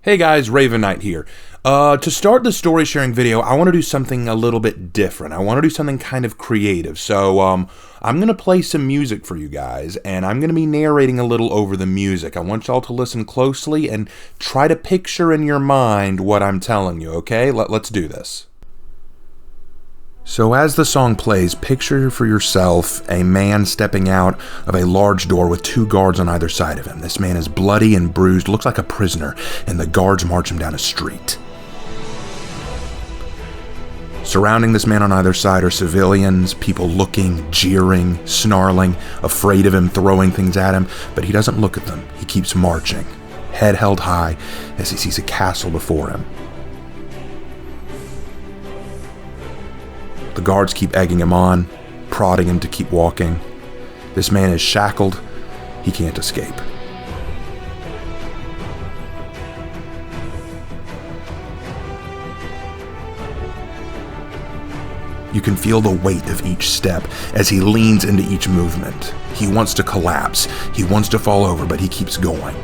Hey guys, Raven Knight here. To start the story sharing video, I want to do something a little bit different. I want to do something kind of creative. So I'm going to play some music for you guys, and I'm going to be narrating a little over the music. I want y'all to listen closely and try to picture in your mind what I'm telling you, okay? Let's do this. So as the song plays, picture for yourself a man stepping out of a large door with two guards on either side of him. This man is bloody and bruised, looks like a prisoner, and the guards march him down a street. Surrounding this man on either side are civilians, people looking, jeering, snarling, afraid of him, throwing things at him, but he doesn't look at them. He keeps marching, head held high as he sees a castle before him. The guards keep egging him on, prodding him to keep walking. This man is shackled. He can't escape. You can feel the weight of each step as he leans into each movement. He wants to collapse. He wants to fall over, but he keeps going.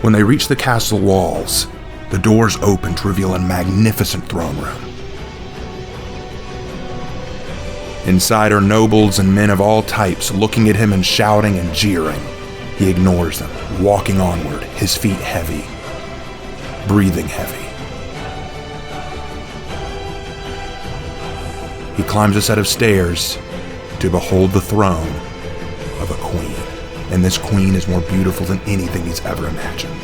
When they reach the castle walls, the doors open to reveal a magnificent throne room. Inside are nobles and men of all types, looking at him and shouting and jeering. He ignores them, walking onward, his feet heavy, breathing heavy. He climbs a set of stairs to behold the throne of a queen, and this queen is more beautiful than anything he's ever imagined.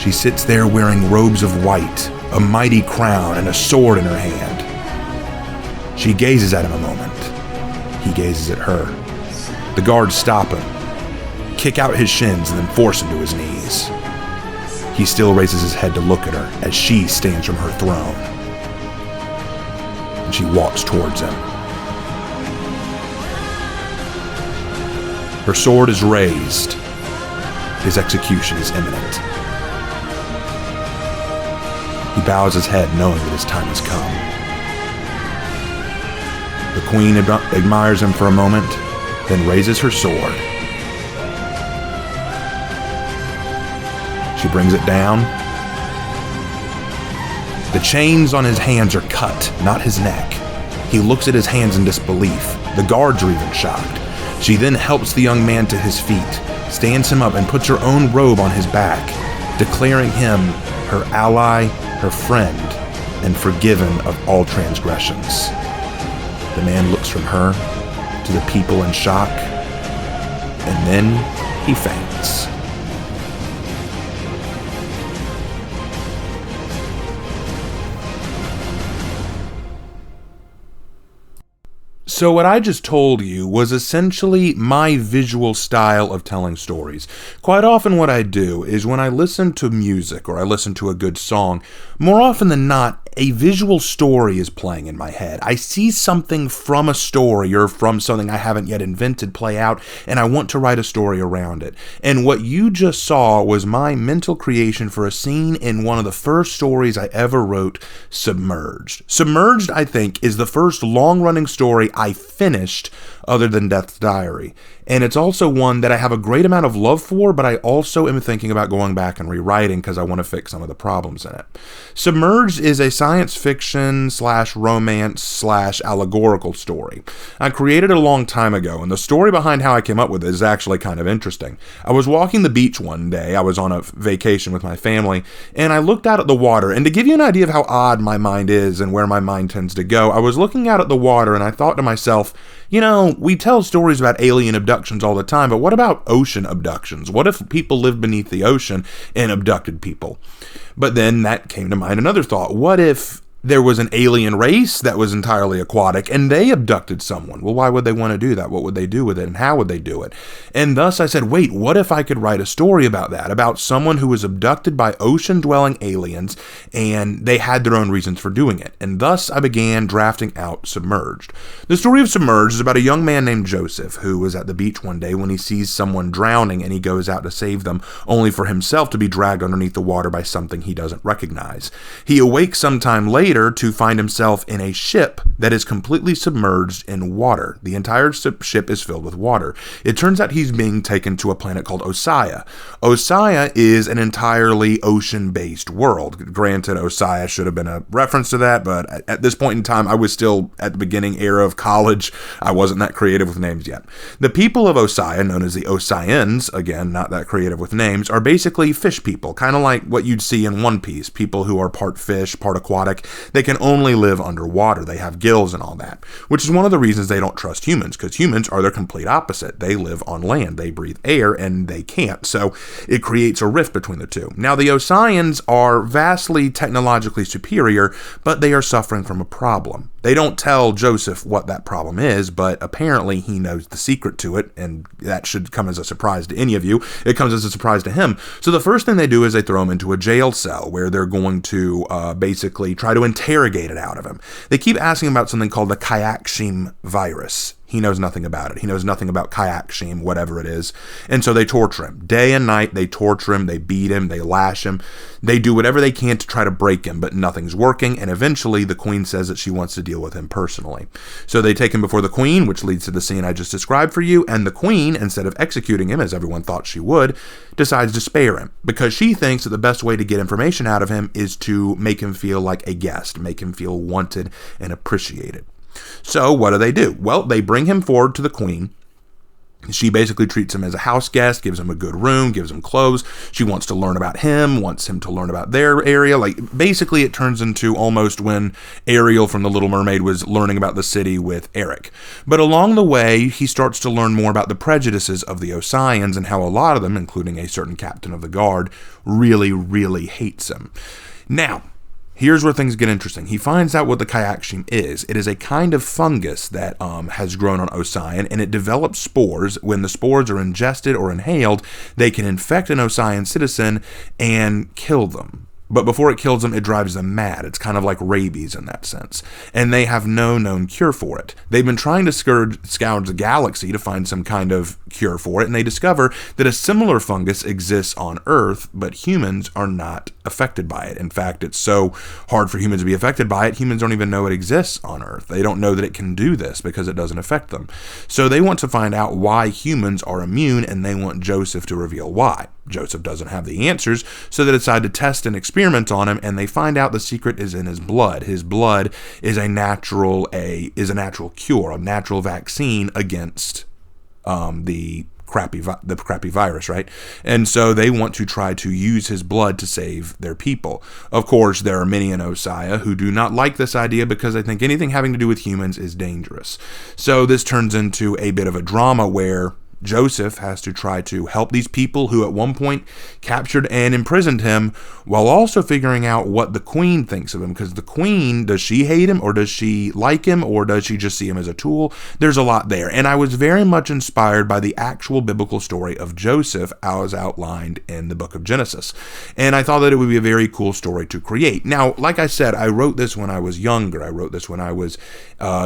She sits there wearing robes of white, a mighty crown, and a sword in her hand. She gazes at him a moment. He gazes at her. The guards stop him, kick out his shins, and then force him to his knees. He still raises his head to look at her as she stands from her throne. And she walks towards him. Her sword is raised. His execution is imminent. He bows his head knowing that his time has come. The queen admires him for a moment, then raises her sword. She brings it down. The chains on his hands are cut, not his neck. He looks at his hands in disbelief. The guards are even shocked. She then helps the young man to his feet, stands him up, and puts her own robe on his back, declaring him her ally, her friend, and forgiven of all transgressions. The man looks from her to the people in shock, and then he faints. So what I just told you was essentially my visual style of telling stories. Quite often what I do is when I listen to music or I listen to a good song, more often than not, a visual story is playing in my head. I see something from a story or from something I haven't yet invented play out, and I want to write a story around it. And what you just saw was my mental creation for a scene in one of the first stories I ever wrote, Submerged. Submerged, I think, is the first long-running story I finished other than Death's Diary. And it's also one that I have a great amount of love for, but I also am thinking about going back and rewriting because I want to fix some of the problems in it. Submerged is a science fiction / romance / allegorical story. I created it a long time ago, and the story behind how I came up with it is actually kind of interesting. I was walking the beach one day. I was on a vacation with my family, and I looked out at the water. And to give you an idea of how odd my mind is and where my mind tends to go, I was looking out at the water, and I thought to myself, you know, we tell stories about alien abductions all the time, but what about ocean abductions? What if people lived beneath the ocean and abducted people? But then that came to mind another thought. What if there was an alien race that was entirely aquatic and they abducted someone? Well, why would they want to do that? What would they do with it, and how would they do it? And thus I said, wait, what if I could write a story about that, about someone who was abducted by ocean-dwelling aliens and they had their own reasons for doing it? And thus I began drafting out Submerged. The story of Submerged is about a young man named Joseph who was at the beach one day when he sees someone drowning and he goes out to save them, only for himself to be dragged underneath the water by something he doesn't recognize. He awakes sometime later later to find himself in a ship that is completely submerged in water. The entire ship is filled with water. It turns out he's being taken to a planet called Osaya. Osaya is an entirely ocean-based world. Granted, Osaya should have been a reference to that, but at this point in time, I was still at the beginning era of college. I wasn't that creative with names yet. The people of Osaya, known as the Osayans, again, not that creative with names, are basically fish people, kind of like what you'd see in One Piece. People who are part fish, part aquatic. They can only live underwater. They have gills and all that, which is one of the reasons they don't trust humans, because humans are their complete opposite. They live on land. They breathe air, and they can't. So it creates a rift between the two. Now, the Osayans are vastly technologically superior, but they are suffering from a problem. They don't tell Joseph what that problem is, but apparently he knows the secret to it, and that should come as a surprise to any of you. It comes as a surprise to him. So the first thing they do is they throw him into a jail cell where they're going to basically try to interrogate it out of him. They keep asking about something called the Kayakshim virus. He knows nothing about it. He knows nothing about Kayakshim, whatever it is. And so they torture him. Day and night, they torture him, they beat him, they lash him. They do whatever they can to try to break him, but nothing's working. And eventually, the queen says that she wants to deal with him personally. So they take him before the queen, which leads to the scene I just described for you. And the queen, instead of executing him, as everyone thought she would, decides to spare him, because she thinks that the best way to get information out of him is to make him feel like a guest, make him feel wanted and appreciated. So what do? Well, they bring him forward to the queen. She basically treats him as a house guest, gives him a good room, gives him clothes. She wants to learn about him, wants him to learn about their area. Like, basically it turns into almost when Ariel from The Little Mermaid was learning about the city with Eric. But along the way, he starts to learn more about the prejudices of the Osayans and how a lot of them, including a certain captain of the guard, really, really hates him. Now, here's where things get interesting. He finds out what the Kayakshim is. It is a kind of fungus that has grown on Osayan, and it develops spores. When the spores are ingested or inhaled, they can infect an Osayan citizen and kill them. But before it kills them, it drives them mad. It's kind of like rabies in that sense. And they have no known cure for it. They've been trying to scourge the galaxy to find some kind of cure for it, and they discover that a similar fungus exists on Earth, but humans are not affected by it. In fact, it's so hard for humans to be affected by it, humans don't even know it exists on Earth. They don't know that it can do this because it doesn't affect them. So they want to find out why humans are immune, and they want Joseph to reveal why. Joseph doesn't have the answers, so they decide to test and experiment on him, and they find out the secret is in his blood. His blood is a natural cure, a natural vaccine against the crappy virus, right? And so they want to try to use his blood to save their people. Of course, there are many in Osaya who do not like this idea because they think anything having to do with humans is dangerous. So this turns into a bit of a drama where Joseph has to try to help these people who at one point captured and imprisoned him, while also figuring out what the queen thinks of him. Because the queen, does she hate him, or does she like him, or does she just see him as a tool? There's a lot there. And I was very much inspired by the actual biblical story of Joseph as outlined in the book of Genesis. And I thought that it would be a very cool story to create. Now, like I said, I wrote this when I was younger. I wrote this when I was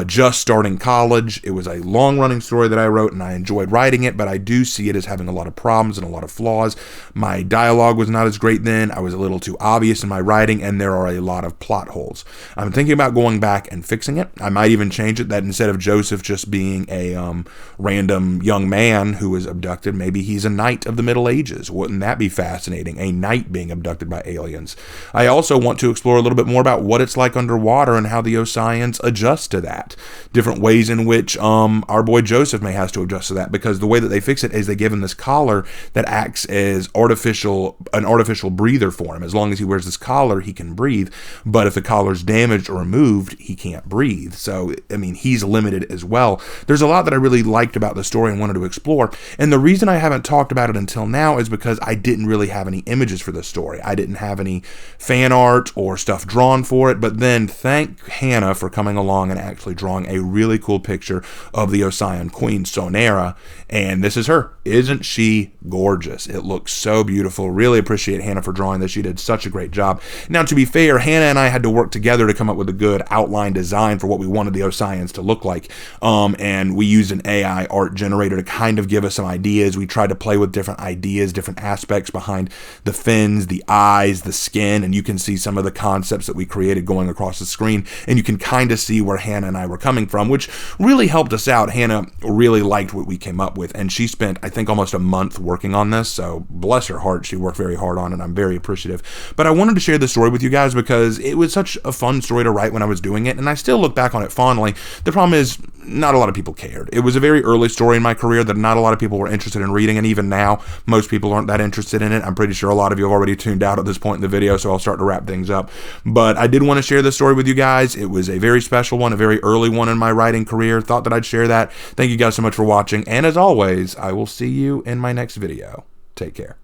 just starting college. It was a long-running story that I wrote, and I enjoyed writing it, but I do see it as having a lot of problems and a lot of flaws. My dialogue was not as great then. I was a little too obvious in my writing, and there are a lot of plot holes. I'm thinking about going back and fixing it. I might even change it that instead of Joseph just being a random young man who was abducted, maybe he's a knight of the Middle Ages. Wouldn't that be fascinating? A knight being abducted by aliens. I also want to explore a little bit more about what it's like underwater and how the Osayans adjust to that. Different ways in which our boy Joseph may have to adjust to that, because the way that they fix it is they give him this collar that acts as an artificial breather for him. As long as he wears this collar, he can breathe, but if the collar's damaged or removed, he can't breathe. So, I mean, he's limited as well. There's a lot that I really liked about the story and wanted to explore, and the reason I haven't talked about it until now is because I didn't really have any images for this story. I didn't have any fan art or stuff drawn for it, but then thank Hannah for coming along and actually drawing a really cool picture of the Osayan Queen, Sonera, and And this is her. Isn't she gorgeous? It looks so beautiful. Really appreciate Hannah for drawing this. She did such a great job. Now, to be fair, Hannah and I had to work together to come up with a good outline design for what we wanted the Oceans to look like. And we used an AI art generator to kind of give us some ideas. We tried to play with different ideas, different aspects behind the fins, the eyes, the skin, and you can see some of the concepts that we created going across the screen, and you can kind of see where Hannah and I were coming from, which really helped us out. Hannah really liked what we came up with, and she spent, I think, almost a month working on this, so bless her heart, she worked very hard on it, and I'm very appreciative. But I wanted to share this story with you guys because it was such a fun story to write when I was doing it, and I still look back on it fondly. The problem is, not a lot of people cared. It was a very early story in my career that not a lot of people were interested in reading, and even now, most people aren't that interested in it. I'm pretty sure a lot of you have already tuned out at this point in the video, so I'll start to wrap things up. But I did want to share this story with you guys. It was a very special one, a very early one in my writing career. Thought that I'd share that. Thank you guys so much for watching, and as always, I will see you in my next video. Take care.